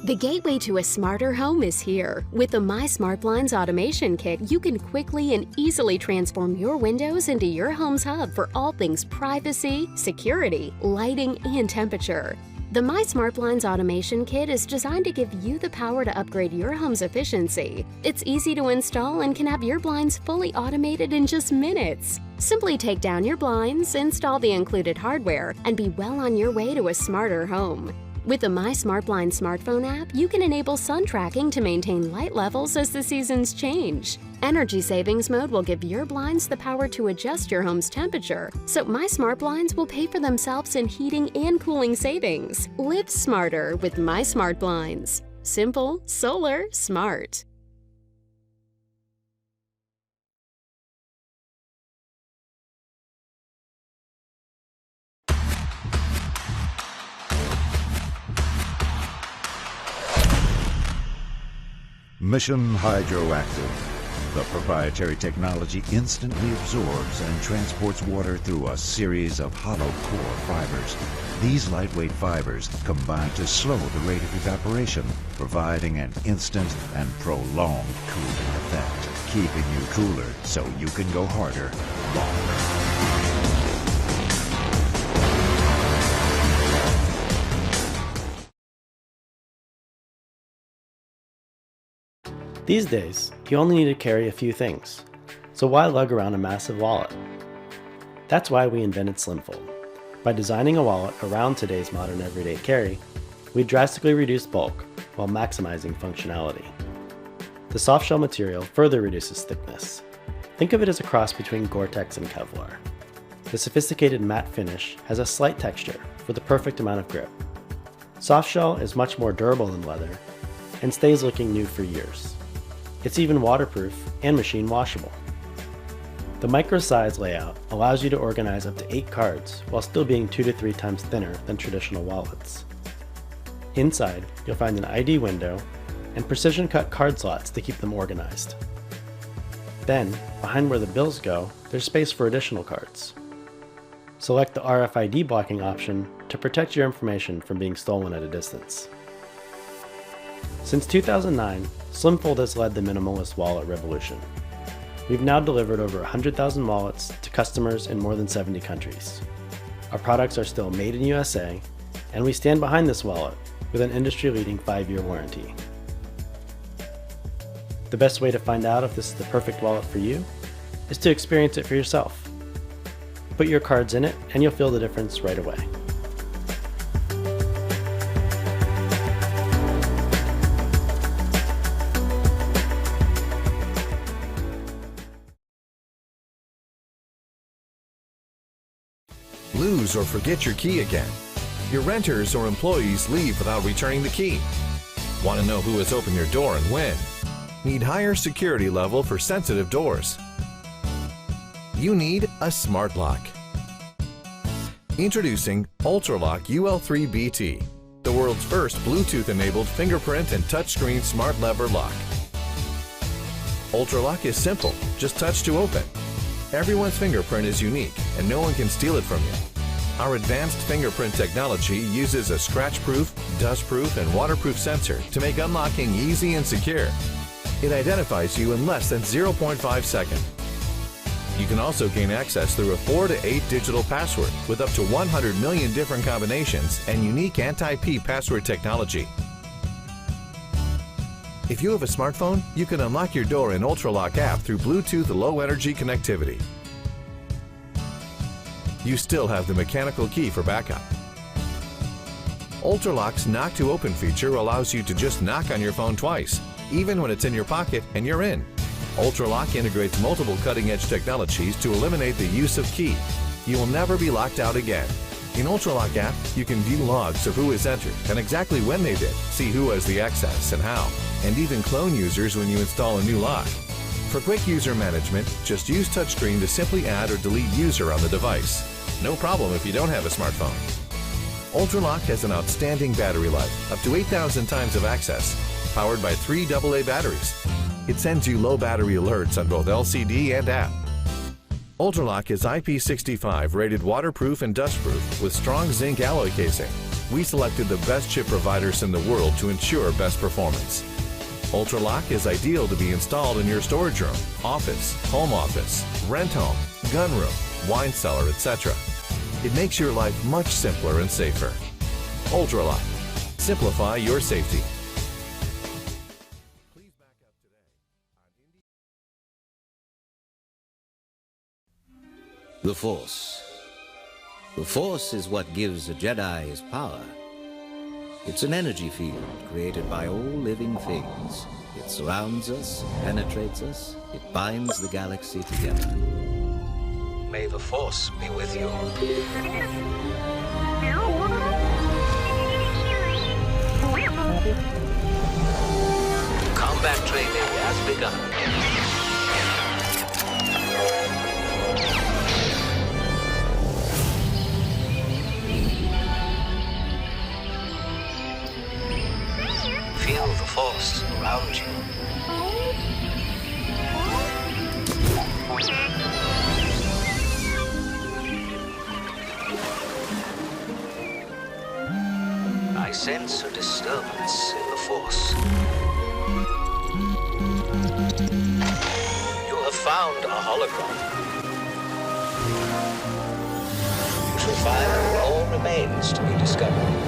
The gateway to a smarter home is here. With the MySmartBlinds Automation Kit, you can quickly and easily transform your windows into your home's hub for all things privacy, security, lighting, and temperature. The MySmartBlinds Automation Kit is designed to give you the power to upgrade your home's efficiency. It's easy to install and can have your blinds fully automated in just minutes. Simply take down your blinds, install the included hardware, and be well on your way to a smarter home. With the MySmartBlinds smartphone app, you can enable sun tracking to maintain light levels as the seasons change. Energy savings mode will give your blinds the power to adjust your home's temperature, so MySmartBlinds will pay for themselves in heating and cooling savings. Live smarter with MySmartBlinds. Simple, solar, smart. Mission Hydroactive. The proprietary technology instantly absorbs and transports water through a series of hollow core fibers. These lightweight fibers combine to slow the rate of evaporation, providing an instant and prolonged cooling effect, keeping you cooler so you can go harder, longer. These days, you only need to carry a few things, so why lug around a massive wallet? That's why we invented SlimFold. By designing a wallet around today's modern everyday carry, we drastically reduce bulk while maximizing functionality. The softshell material further reduces thickness. Think of it as a cross between Gore-Tex and Kevlar. The sophisticated matte finish has a slight texture for the perfect amount of grip. Softshell is much more durable than leather and stays looking new for years. It's even waterproof and machine washable. The micro-size layout allows you to organize up to 8 cards while still being 2 to 3 times thinner than traditional wallets. Inside, you'll find an ID window and precision-cut card slots to keep them organized. Then, behind where the bills go, there's space for additional cards. Select the RFID blocking option to protect your information from being stolen at a distance. Since 2009, SlimFold has led the minimalist wallet revolution. We've now delivered over 100,000 wallets to customers in more than 70 countries. Our products are still made in USA, and we stand behind this wallet with an industry-leading 5-year warranty. The best way to find out if this is the perfect wallet for you is to experience it for yourself. Put your cards in it, and you'll feel the difference right away. Lose or forget your key again. Your renters or employees leave without returning the key. Want to know who has opened your door and when? Need higher security level for sensitive doors? You need a smart lock. Introducing Ultraloq UL3 BT, the world's first Bluetooth-enabled fingerprint and touchscreen smart lever lock. Ultraloq is simple, just touch to open. Everyone's fingerprint is unique and no one can steal it from you. Our advanced fingerprint technology uses a scratch-proof, dust-proof, and waterproof sensor to make unlocking easy and secure. It identifies you in less than 0.5 seconds. You can also gain access through a 4 to 8 digital password with up to 100 million different combinations and unique anti-P password technology. If you have a smartphone, you can unlock your door in Ultraloq app through Bluetooth Low Energy connectivity. You still have the mechanical key for backup. Ultraloq's Knock to Open feature allows you to just knock on your phone twice, even when it's in your pocket and you're in. Ultraloq integrates multiple cutting-edge technologies to eliminate the use of key. You will never be locked out again. In Ultraloq app, you can view logs of who has entered and exactly when they did, see who has the access and how, and even clone users when you install a new lock. For quick user management, just use touchscreen to simply add or delete user on the device. No problem if you don't have a smartphone. Ultraloq has an outstanding battery life, up to 8,000 times of access, powered by 3 AA batteries. It sends you low battery alerts on both LCD and app. Ultraloq is IP65 rated waterproof and dustproof with strong zinc alloy casing. We selected the best chip providers in the world to ensure best performance. Ultraloq is ideal to be installed in your storage room, office, home office, rent home, gun room, wine cellar, etc. It makes your life much simpler and safer. Ultraloq. Simplify your safety. The Force. The Force is what gives a Jedi his power. It's an energy field created by all living things. It surrounds us, penetrates us, it binds the galaxy together. May the Force be with you. Combat training has begun. Feel the Force around you. I sense a disturbance in the Force. You have found a hologram. You shall find all remains to be discovered.